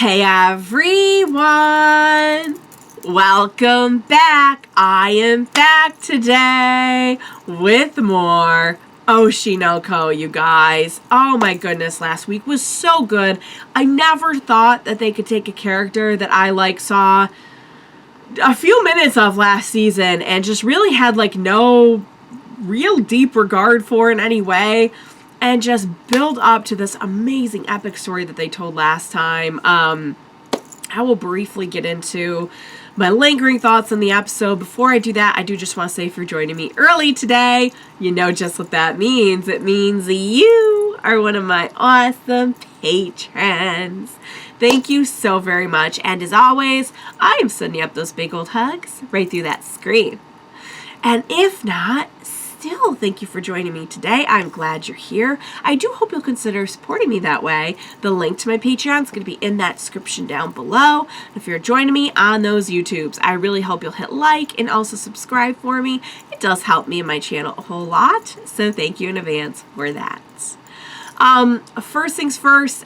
Hey everyone! Welcome back! I am back today with more Oshi no Ko, you guys. Oh my goodness, last week was so good. I never thought that they could take a character that I saw a few minutes of last season and just really had no real deep regard for in any way, and just build up to this amazing epic story that they told last time. I will briefly get into my lingering thoughts on the episode. Before I do that, I do just want to say for joining me early today, you know just what that means. It means you are one of my awesome patrons. Thank you so very much. And as always, I am sending up those big old hugs right through that screen. And if not, still, thank you for joining me today. I'm glad you're here. I do hope you'll consider supporting me that way. The link to my Patreon is going to be in that description down below. If you're joining me on those YouTubes, I really hope you'll hit like and also subscribe for me. It does help me and my channel a whole lot, so thank you in advance for that. First things first,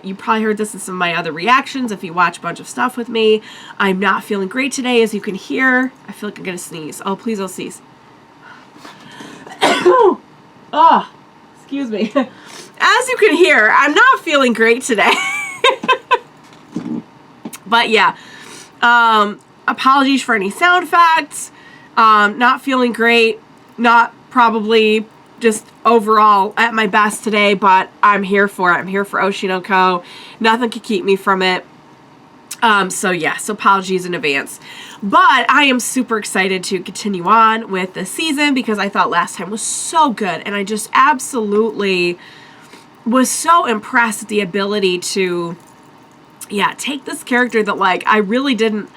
you probably heard this in some of my other reactions if you watch a bunch of stuff with me. I'm not feeling great today, as you can hear. I feel like I'm going to sneeze. Oh, please don't sneeze. Oh, excuse me. As you can hear, I'm not feeling great today. But yeah, apologies for any sound effects. Not feeling great. Not probably just overall at my best today, but I'm here for it. I'm here for Oshi no Ko. Nothing can keep me from it. So apologies in advance. But I am super excited to continue on with the season because I thought last time was so good, and I just absolutely was so impressed with the ability to, take this character that, I really didn't,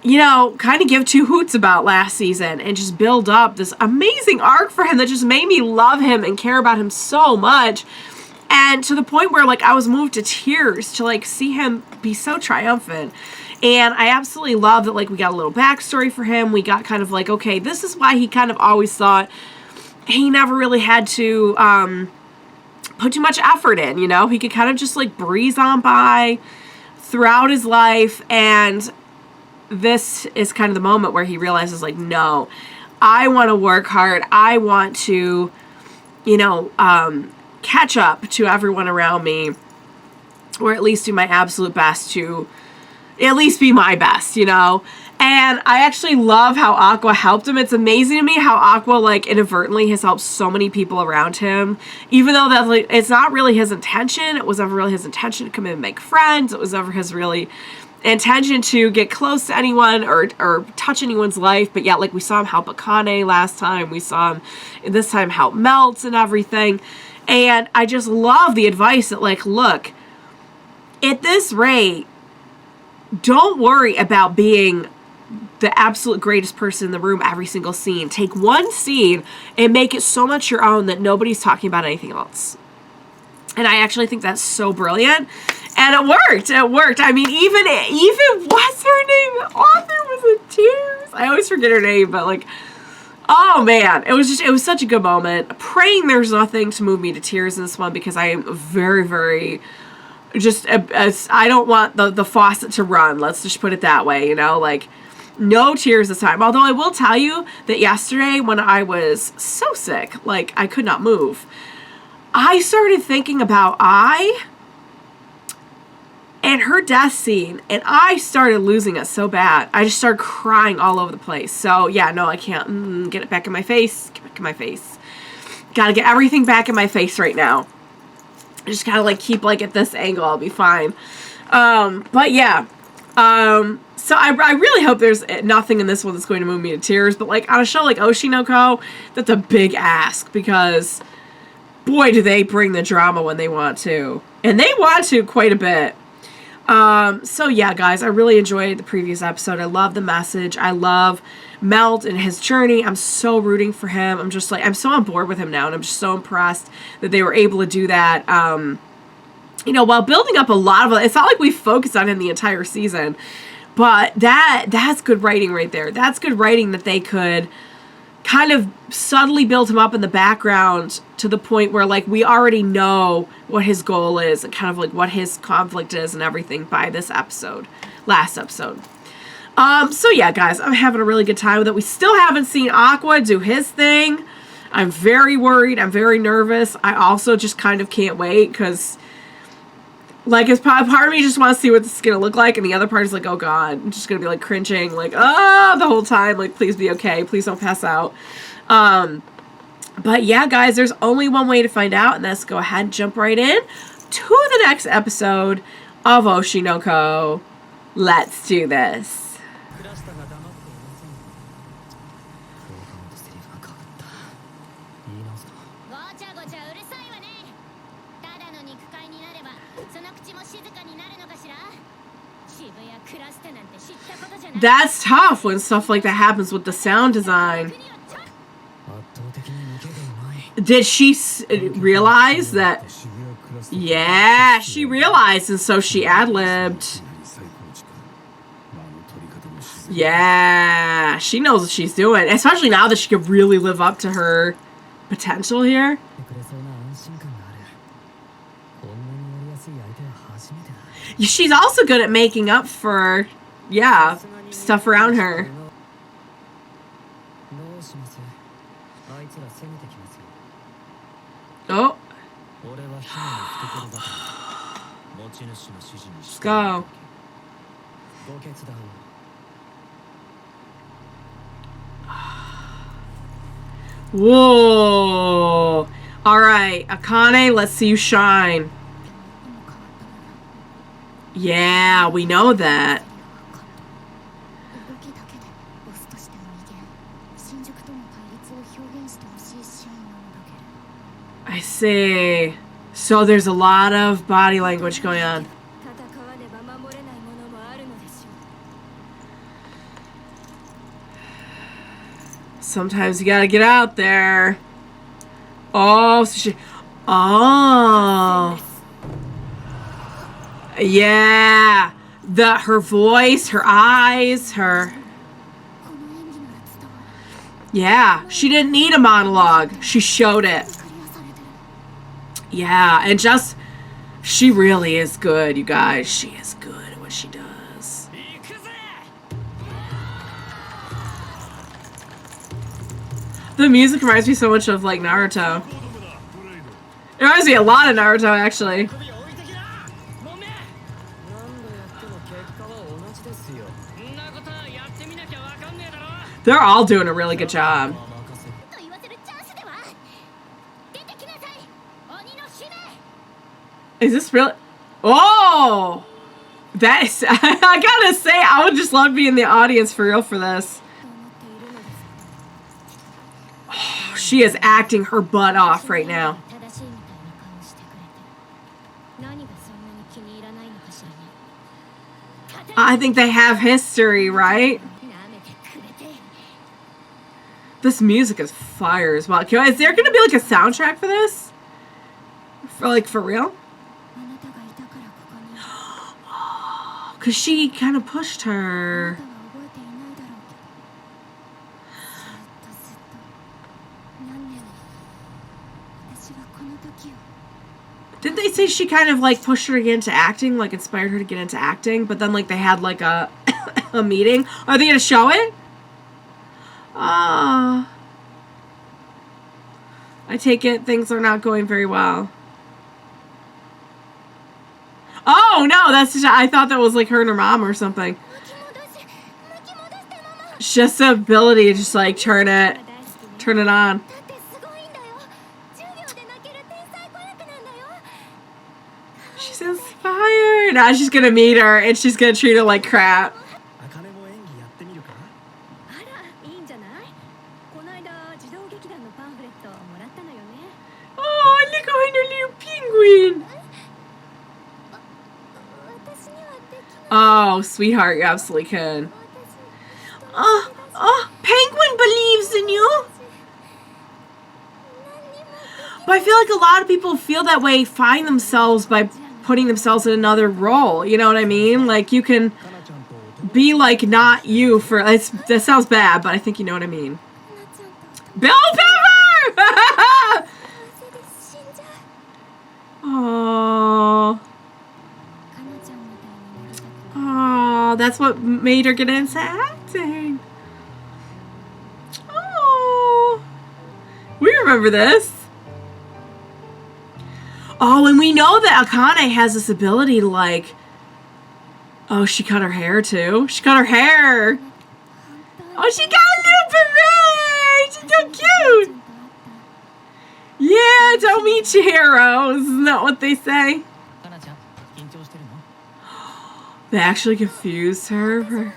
kind of give two hoots about last season and just build up this amazing arc for him that just made me love him and care about him so much. And to the point where, I was moved to tears to, see him be so triumphant. And I absolutely love that, we got a little backstory for him. We got kind of okay, this is why he kind of always thought he never really had to put too much effort in, He could kind of just, breeze on by throughout his life. And this is kind of the moment where he realizes, no, I want to work hard. I want to, catch up to everyone around me, or at least do my absolute best to at least be my best, And I actually love how Aqua helped him. It's amazing to me how Aqua, inadvertently has helped so many people around him, even though that, it's not really his intention. It was never really his intention to come in and make friends. It was never his really intention to get close to anyone or touch anyone's life. But yeah, we saw him help Akane last time. We saw him this time help Melt and everything. And I just love the advice that, look, at this rate, don't worry about being the absolute greatest person in the room every single scene. Take one scene and make it so much your own that nobody's talking about anything else. And I actually think that's so brilliant. And it worked. It worked. I mean, even what's her name? The author was in tears. I always forget her name, but oh man, it was such a good moment. Praying there's nothing to move me to tears in this one, because I am very, very I don't want the faucet to run. Let's just put it that way, no tears this time. Although I will tell you that yesterday when I was so sick, I could not move, I started thinking about and her death scene, and I started losing it so bad. I just started crying all over the place. So yeah, no, I can't get it back in my face. Get back in my face. Gotta get everything back in my face right now. I just gotta keep at this angle. I'll be fine. But yeah. So I really hope there's nothing in this one that's going to move me to tears. But on a show like Oshi no Ko, that's a big ask, because boy, do they bring the drama when they want to. And they want to quite a bit. So yeah, guys, I really enjoyed the previous episode. I love the message. I love Melt and his journey. I'm so rooting for him. I'm just I'm so on board with him now, and I'm just so impressed that they were able to do that. While building up a lot of, it's not like we focused on him the entire season, but that's good writing right there. That's good writing that they could kind of subtly built him up in the background to the point where, like, we already know what his goal is and kind of, like, what his conflict is and everything by this episode. Last episode. So yeah, guys, I'm having a really good time with it. We still haven't seen Aqua do his thing. I'm very worried. I'm very nervous. I also just kind of can't wait because, like, it's part of me just wants to see what this is going to look like, and the other part is like, oh god, I'm just going to be, like, cringing, like, the whole time. Like, please be okay. Please don't pass out. But yeah, guys, there's only one way to find out, and that's go ahead and jump right in to the next episode of Oshi no Ko. Let's do this. That's tough when stuff like that happens with the sound design. Did she realize that? Yeah, she realized, and so she ad-libbed. Yeah, she knows what she's doing, especially now that she could really live up to her potential here. She's also good at making up for, yeah, stuff around her. Oh. Let's go. Whoa. Alright, Akane, let's see you shine. Yeah, we know that. I see. So there's a lot of body language going on. Sometimes you gotta get out there. Oh, so she... Oh. Yeah. Her voice, her eyes, her... Yeah. She didn't need a monologue. She showed it. Yeah. And just... She really is good, you guys. She is good at what she does. The music reminds me so much of, like, Naruto. It reminds me a lot of Naruto, actually. They're all doing a really good job. Is this real? Oh! That is... I gotta say, I would just love to be in the audience for real for this. Oh, she is acting her butt off right now. I think they have history, right? This music is fire as well. Is there going to be like a soundtrack for this? For real? Because she kind of pushed her. Didn't they say she kind of like pushed her to get into acting, like inspired her to get into acting, but then like they had like a a meeting? Are they gonna show it? I take it things are not going very well. Oh no, that's just, I thought that was like her and her mom or something. It's just the ability to just like turn it on. She's inspired. Now she's gonna meet her and she's gonna treat her like crap. Oh, look at her little penguin. Oh, sweetheart, you absolutely can. Penguin believes in you. But I feel like a lot of people feel that way, find themselves by putting themselves in another role. You know what I mean? Like, you can be like not you for... that sounds bad, but I think you know what I mean. Bill Pepper! Oh. Oh, that's what made her get into acting. Oh. We remember this. Oh, and we know that Akane has this ability to, like... Oh, she cut her hair, too. She cut her hair. Oh, she got a new beret. She's so cute. Yeah, don't meet your heroes. Isn't that what they say? They actually confused her.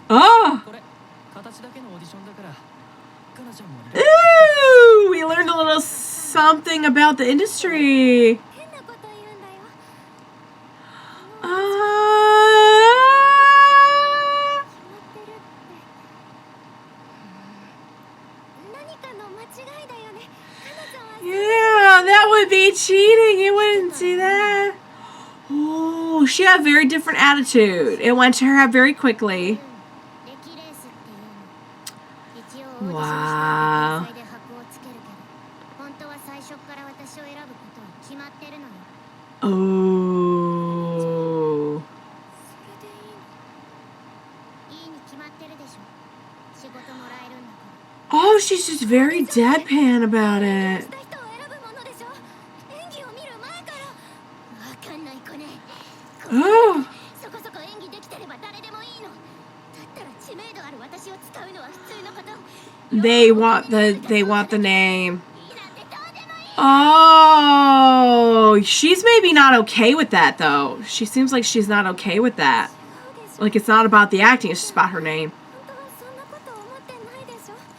Oh! Ooh! We learned a little something about the industry. Yeah, that would be cheating. You wouldn't see that. Oh, she had a very different attitude. It went to her head very quickly. Wow. Oh. Oh, she's just very deadpan about it. Oh. They want the name. Oh, she's maybe not okay with that though. She seems like she's not okay with that. Like it's not about the acting, it's just about her name.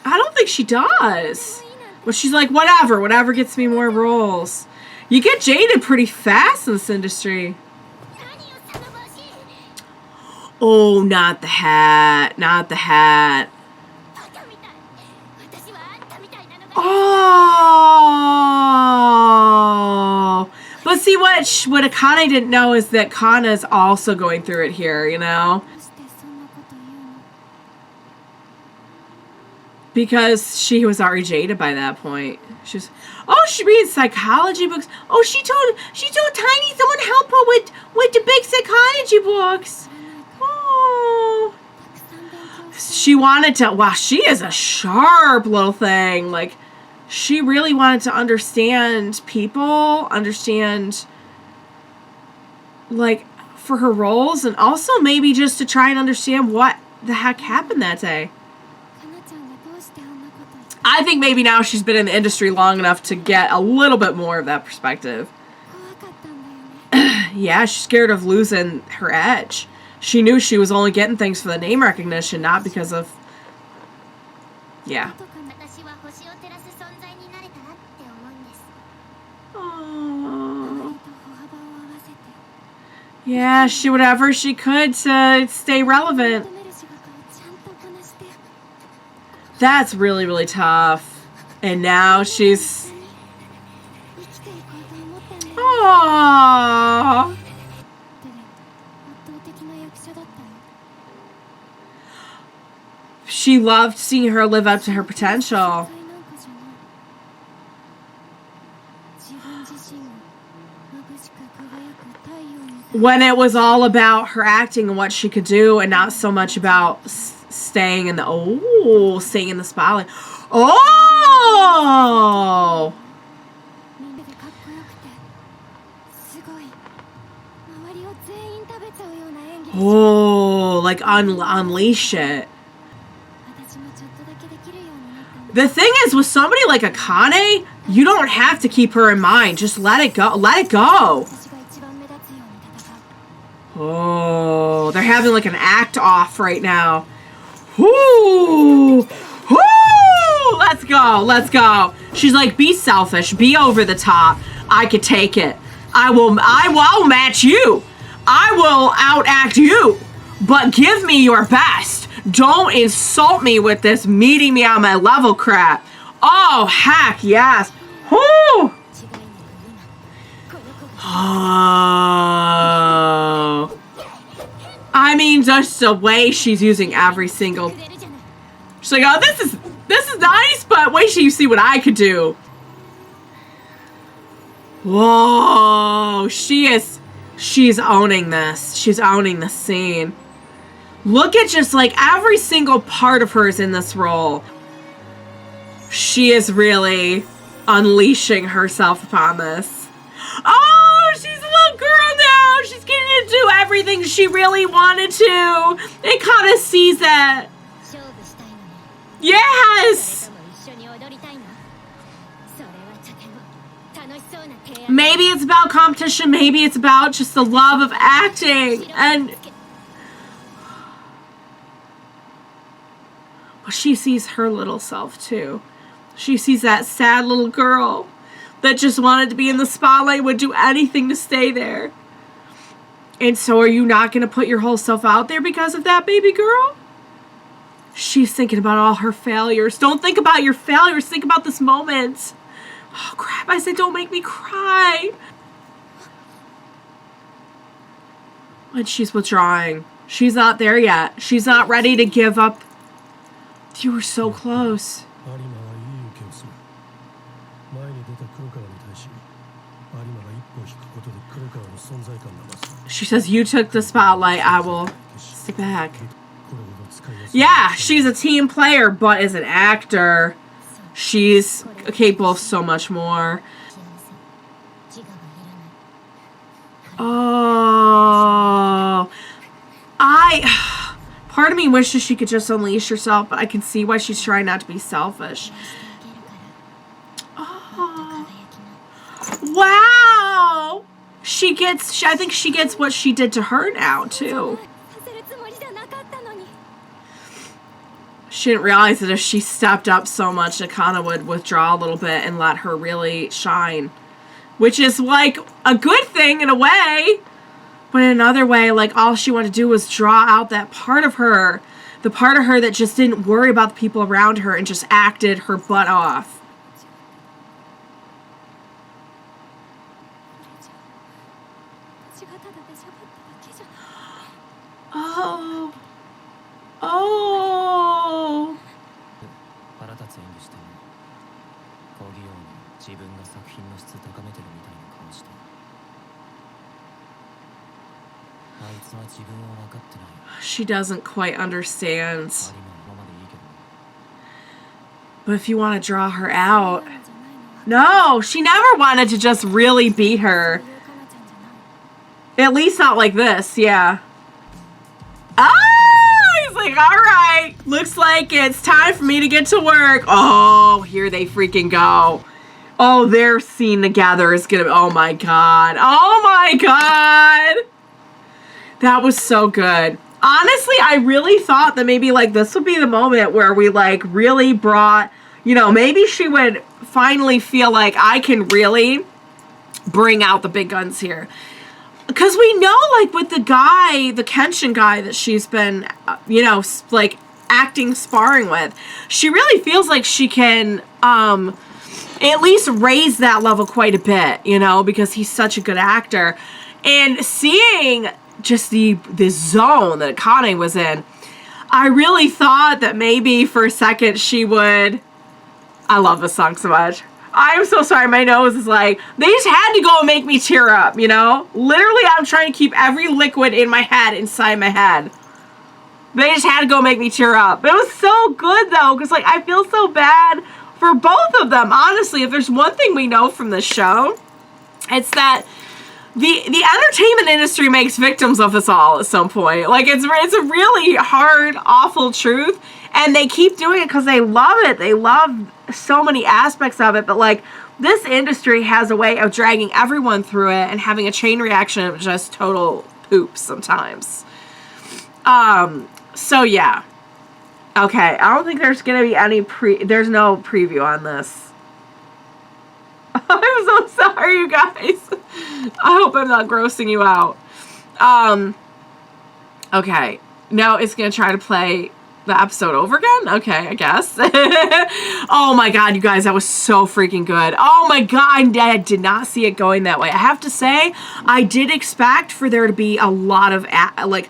I don't think she does. But she's like, whatever gets me more roles. You get jaded pretty fast in this industry. Oh, not the hat. Not the hat. Oh. But see, what Akane didn't know is that Kana's also going through it here, you know? Because she was already jaded by that point. She reads psychology books. Oh, she told Tiny someone help her with the big psychology books. Oh. She wanted to, wow, she is a sharp little thing. Like, she really wanted to understand people, like, for her roles, and also maybe just to try and understand what the heck happened that day. I think maybe now she's been in the industry long enough to get a little bit more of that perspective. Yeah, she's scared of losing her edge. She knew she was only getting things for the name recognition, not because of... Yeah. Aww. Yeah, she did whatever she could to stay relevant. That's really, really tough. And now she's... Aww. She loved seeing her live up to her potential. When it was all about her acting and what she could do and not so much about staying in the spotlight. Oh! Oh, like unleash it. The thing is, with somebody like Akane, you don't have to keep her in mind. Just let it go. Let it go. Oh, they're having like an act off right now. Whoo! Whoo! Let's go. Let's go. She's like, be selfish. Be over the top. I could take it. I will match you. I will outact you. But give me your best. Don't insult me with this meeting me on my level crap. Oh, heck yes. Whoo! Oh. I mean, mean, just the way she's using every single... She's like, oh, this is nice, but wait till you see what I could do. Whoa, she's owning this. She's owning the scene. Look at just like every single part of hers in this role. She is really unleashing herself upon this. Oh, she's a little girl now. She's getting to do everything she really wanted to. It kind of sees that. Yes! Maybe it's about competition. Maybe it's about just the love of acting. And she sees her little self too. She sees that sad little girl that just wanted to be in the spotlight, would do anything to stay there. And so are you not going to put your whole self out there because of that, baby girl? She's thinking about all her failures. Don't think about your failures. Think about this moment. Oh, crap. I said don't make me cry. And she's withdrawing. She's not there yet. She's not ready to give up. You were so close. She says, you took the spotlight. I will step back. Yeah, she's a team player, but as an actor, she's capable of so much more. Oh, part of me wishes she could just unleash herself, but I can see why she's trying not to be selfish. Oh, wow. I think she gets what she did to her now, too. She didn't realize that if she stepped up so much, Akane would withdraw a little bit and let her really shine. Which is, like, a good thing in a way. But in another way, like, all she wanted to do was draw out that part of her. The part of her that just didn't worry about the people around her and just acted her butt off. Oh. Oh. She doesn't quite understand. But if you want to draw her out... No, she never wanted to just really beat her. At least not like this, yeah. Oh, he's like, all right, looks like it's time for me to get to work. Oh, here they freaking go. Oh, their scene together is gonna, oh my god. Oh my god. That was so good. Honestly, I really thought that maybe like this would be the moment where we like really brought, you know, maybe she would finally feel like I can really bring out the big guns here. Because we know, like, with the guy, the Kenshin guy that she's been, you know, like, acting, sparring with, she really feels like she can, at least raise that level quite a bit, you know, because he's such a good actor. And seeing just the zone that Akane was in, I really thought that maybe for a second she would... I love this song so much. I'm so sorry, my nose is like, they just had to go and make me tear up, you know? Literally, I'm trying to keep every liquid in my head inside my head. They just had to go make me tear up. It was so good, though, because, like, I feel so bad for both of them. Honestly, if there's one thing we know from this show, it's that the entertainment industry makes victims of us all at some point. Like, it's a really hard, awful truth. And they keep doing it because they love it. They love so many aspects of it. But, like, this industry has a way of dragging everyone through it and having a chain reaction of just total poop sometimes. So, yeah. Okay, I don't think there's going to be any there's no preview on this. I'm so sorry, you guys. I hope I'm not grossing you out. Okay. Now it's going to try to play the episode over again? Okay, I guess. Oh my god, you guys, that was so freaking good. Oh my god, I did not see it going that way. I have to say, I did expect for there to be a lot of, like,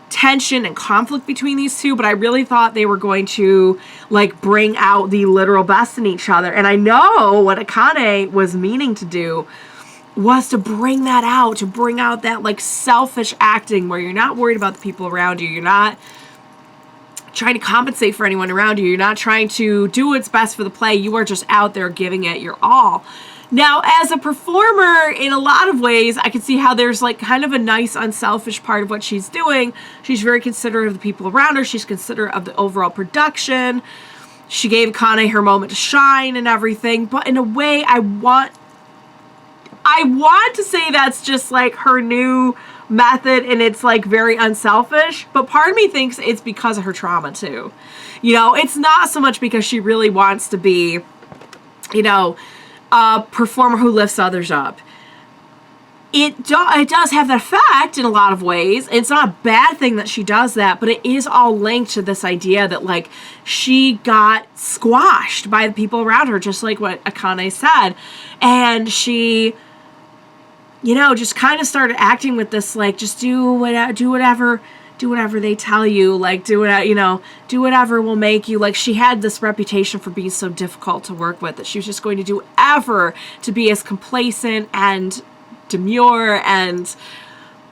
tension and conflict between these two, but I really thought they were going to like bring out the literal best in each other. And I know what Akane was meaning to do was to bring that out, to bring out that like selfish acting where you're not worried about the people around you. You're not trying to compensate for anyone around you. You're not trying to do what's best for the play. You are just out there giving it your all. Now, as a performer, in a lot of ways, I can see how there's like kind of a nice, unselfish part of what she's doing. She's very considerate of the people around her. She's considerate of the overall production. She gave Akane her moment to shine and everything. But in a way, I want to say that's just like her new method and it's like very unselfish. But part of me thinks it's because of her trauma too. You know, it's not so much because she really wants to be, you know, a performer who lifts others up. It does have that effect in a lot of ways. It's not a bad thing that she does that, but it is all linked to this idea that like she got squashed by the people around her, just like what Akane said. And she, you know, just kind of started acting with this like, just do whatever they tell you, like do whatever will make you, like she had this reputation for being so difficult to work with that she was just going to do whatever to be as complacent and demure and,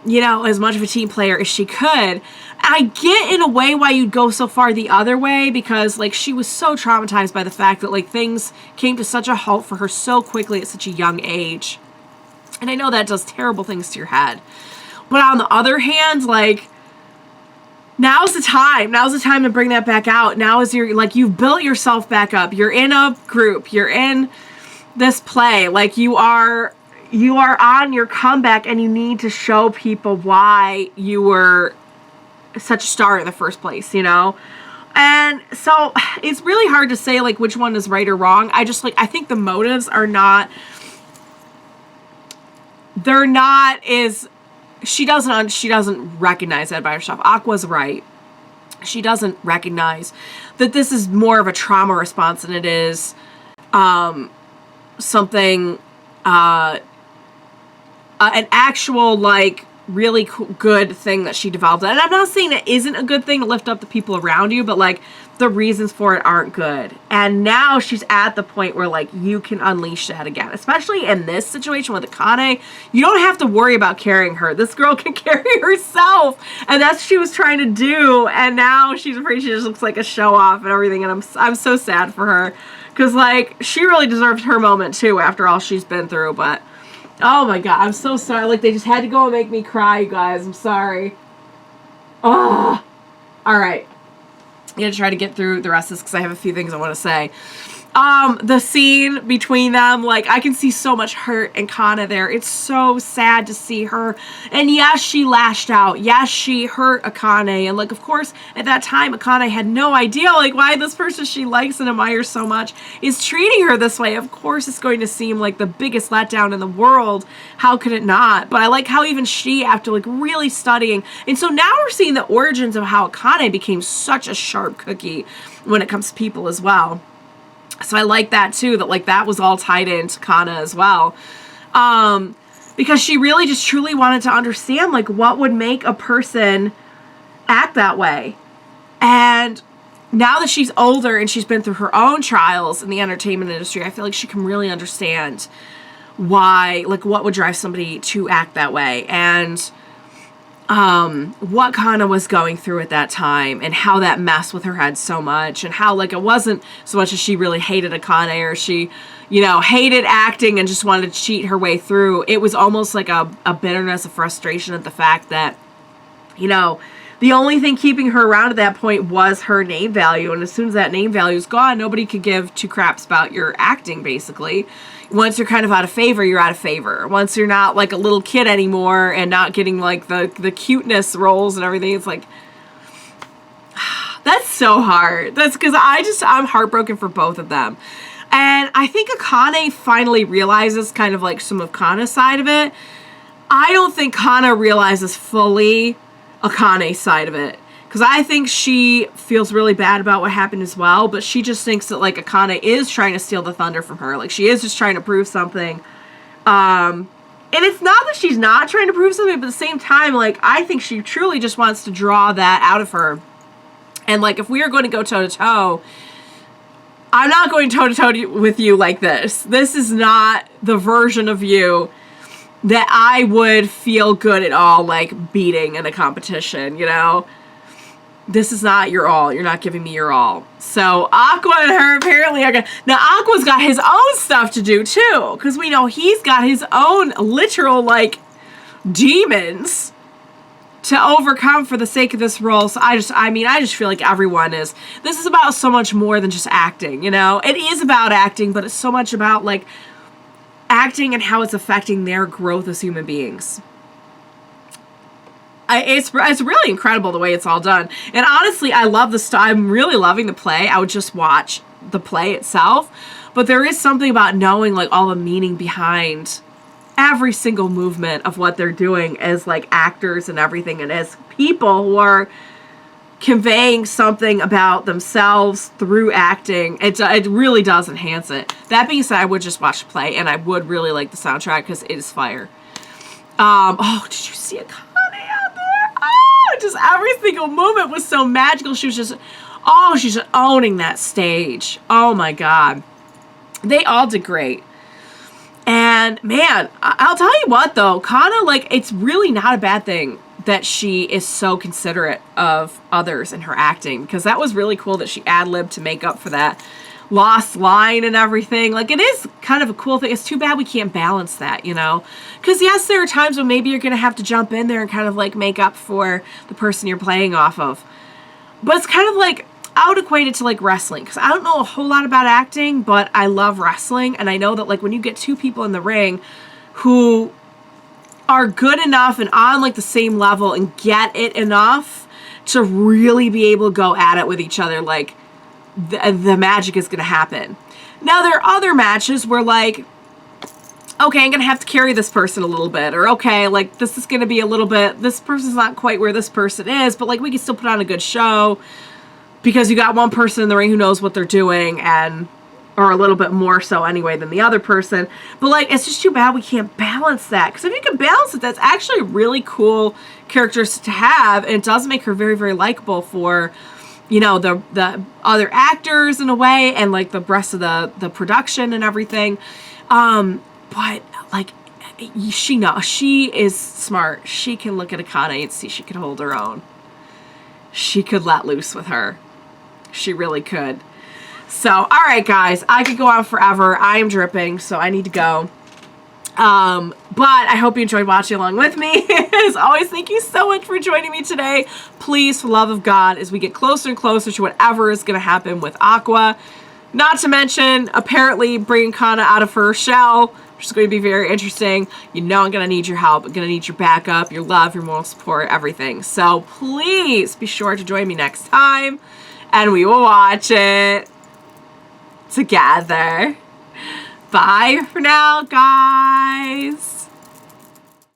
you know, as much of a team player as she could. I get in a way why you'd go so far the other way, because like she was so traumatized by the fact that like things came to such a halt for her so quickly at such a young age. And I know that does terrible things to your head. But on the other hand, like, now's the time to bring that back out. Now is your, like, you've built yourself back up. You're in a group. You're in this play. Like, you are on your comeback, and you need to show people why you were such a star in the first place, you know? And so it's really hard to say, like, which one is right or wrong. I think the motives are not, they're not as, she doesn't recognize that by herself. Aqua's right. She doesn't recognize that this is more of a trauma response than it is something, an actual, like, really good thing that she developed. And I'm not saying it isn't a good thing to lift up the people around you, but, like, the reasons for it aren't good. And now she's at the point where, like, you can unleash that again. Especially in this situation with Akane, you don't have to worry about carrying her. This girl can carry herself. And that's what she was trying to do. And now she's afraid she just looks like a show-off and everything. And I'm so sad for her. Because, like, she really deserved her moment, too, after all she's been through. But, oh, my God. I'm so sorry. Like, they just had to go and make me cry, you guys. I'm sorry. Oh. All right. I'm going to try to get through the rest of this because I have a few things I want to say. The scene between them, like, I can see so much hurt in Kana there. It's so sad to see her. And yes, she lashed out. Yes, she hurt Akane. And, like, of course, at that time, Akane had no idea, like, why this person she likes and admires so much is treating her this way. Of course, it's going to seem like the biggest letdown in the world. How could it not? But I like how even she, after, like, really studying. And so now we're seeing the origins of how Akane became such a sharp cookie when it comes to people as well. So I like that too, that like that was all tied into Kana as well. Because she really just truly wanted to understand like what would make a person act that way. And now that she's older and she's been through her own trials in the entertainment industry, I feel like she can really understand why, like what would drive somebody to act that way. And what Kana was going through at that time and how that messed with her head so much, and how like it wasn't so much as she really hated Akane or she, you know, hated acting and just wanted to cheat her way through. It was almost like a bitterness, a frustration at the fact that, you know, the only thing keeping her around at that point was her name value. And as soon as that name value is gone, nobody could give two craps about your acting, basically. Once you're kind of out of favor, you're out of favor. Once you're not like a little kid anymore and not getting like the cuteness roles and everything, it's like, that's so hard. That's because I'm heartbroken for both of them. And I think Akane finally realizes kind of like some of Kana's side of it. I don't think Kana realizes fully Akane's side of it. Because I think she feels really bad about what happened as well, but she just thinks that, like, Akane is trying to steal the thunder from her. Like, she is just trying to prove something. And And it's not that she's not trying to prove something, but at the same time, like, I think she truly just wants to draw that out of her. And, like, if we are going to go toe-to-toe, I'm not going toe-to-toe with you like this. This is not the version of you that I would feel good at all, like, beating in a competition, you know? This is not your all. You're not giving me your all. So Aqua and her apparently are gonna... Now, Aqua's got his own stuff to do, too. Because we know he's got his own literal, like, demons to overcome for the sake of this role. So I just feel like everyone is... This is about so much more than just acting, you know? It is about acting, but it's so much about, like, acting and how it's affecting their growth as human beings. It's really incredible the way it's all done. And honestly, I love the style. I'm really loving the play. I would just watch the play itself. But there is something about knowing, like, all the meaning behind every single movement of what they're doing as, like, actors and everything. And as people who are conveying something about themselves through acting. It really does enhance it. That being said, I would just watch the play. And I would really like the soundtrack because it is fire. Oh, did you see Akane out there? Oh, just every single movement was so magical. She was just, oh, she's just owning that stage. Oh my God. They all did great. And man, I'll tell you what though, Kana, like, it's really not a bad thing that she is so considerate of others in her acting, because that was really cool that she ad-libbed to make up for that lost line and everything. Like, it is kind of a cool thing. It's too bad we can't balance that, you know? Because yes, there are times when maybe you're going to have to jump in there and kind of like make up for the person you're playing off of. But it's kind of like, I would equate it to like wrestling, because I don't know a whole lot about acting, but I love wrestling. And I know that like when you get two people in the ring who are good enough and on like the same level and get it enough to really be able to go at it with each other, like, the magic is going to happen. Now, there are other matches where, like, okay, I'm going to have to carry this person a little bit. Or, okay, like, this is going to be a little bit, this person's not quite where this person is, but, like, we can still put on a good show because you got one person in the ring who knows what they're doing, and, or a little bit more so anyway than the other person. But, like, it's just too bad we can't balance that. Because if you can balance it, that's actually really cool characters to have, and it does make her very, very likable for, you know, the other actors in a way, and like the rest of the production and everything. But like, she is smart. She can look at Akane and see she could hold her own. She could let loose with her. She really could. So, all right, guys, I could go on forever. I am dripping, so I need to go. But I hope you enjoyed watching along with me. As always, thank you so much for joining me today. Please, for the love of God, as we get closer and closer to whatever is going to happen with Aqua, not to mention, apparently, bringing Kana out of her shell, which is going to be very interesting. You know I'm going to need your help. I'm going to need your backup, your love, your moral support, everything. So please be sure to join me next time, and we will watch it together. Bye for now, guys.